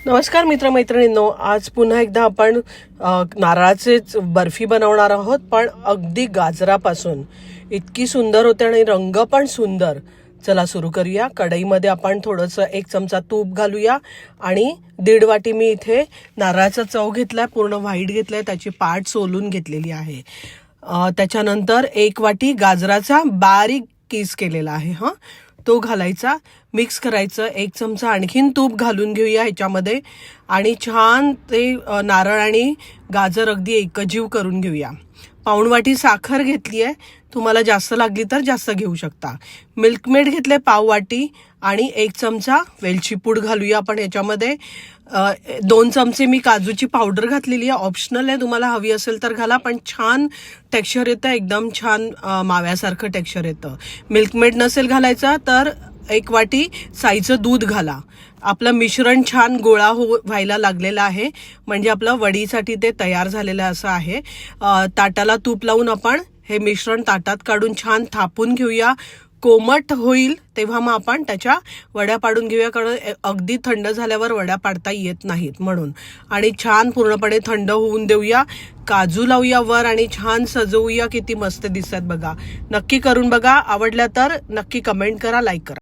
नमस्कार मित्रमैत्रिणींनो, आज पुन्हा एकदा आपण नारळाचेच बर्फी बनवणार आहोत, पण अगदी गाजरापासून. इतकी सुंदर होते आणि रंग पण सुंदर. चला सुरू करूया. कढईमध्ये आपण थोडंसं 1 चमचा तूप घालूया आणि 1.5 वाटी मी इथे नारळाचा चव घेतलाय, पूर्ण व्हाईट घेतलाय, त्याची पाट सोलून घेतलेली आहे. त्याच्यानंतर 1 वाटी गाजराचा बारीक किस केलेला आहे, तो घालायचा, मिक्स करायचं. 1 चमचा आणखीन तूप घालून घेऊया ह्याच्यामध्ये आणि छान ते नारळ आणि गाजर अगदी एकजीव करून घेऊया. पाऊण वाटी साखर घेतली आहे, तुम्हाला जास्त लागली तर जास्त घेऊ शकता. मिल्कमेड घेतले पाव वाटी आणि 1 चमचा वेलची पूड घालूया आपण ह्याच्यामध्ये. 2 चमचे मी काजूची पावडर घातलेली आहे, ऑप्शनल आहे, तुम्हाला हवी असेल तर घाला, पण छान टेक्स्चर येतं, एकदम छान माव्यासारखं टेक्स्चर येतं. मिल्कमेड नसेल घालायचा तर 1 वाटी साईचं दूध घाला. आपलं मिश्रण छान गोळा व्हायला लागलेलं आहे, म्हणजे आपलं वडीसाठी ते तयार झालेलं असं आहे. ताटाला तूप लावून आपण हे मिश्रण ताटात काढून छान थापून घेऊया. कोमट होईल तेव्हा मग आपण त्याच्या वड्या पाडून घेऊया, कारण अगदी थंड झाल्यावर वड्या पाडता येत नाहीत म्हणून. आणि छान पूर्णपणे थंड होऊन देऊया. काजू लावूया वर आणि छान सजवूया. किती मस्त दिसतात बघा. नक्की करून बघा. आवडल्या तर नक्की कमेंट करा, लाईक करा.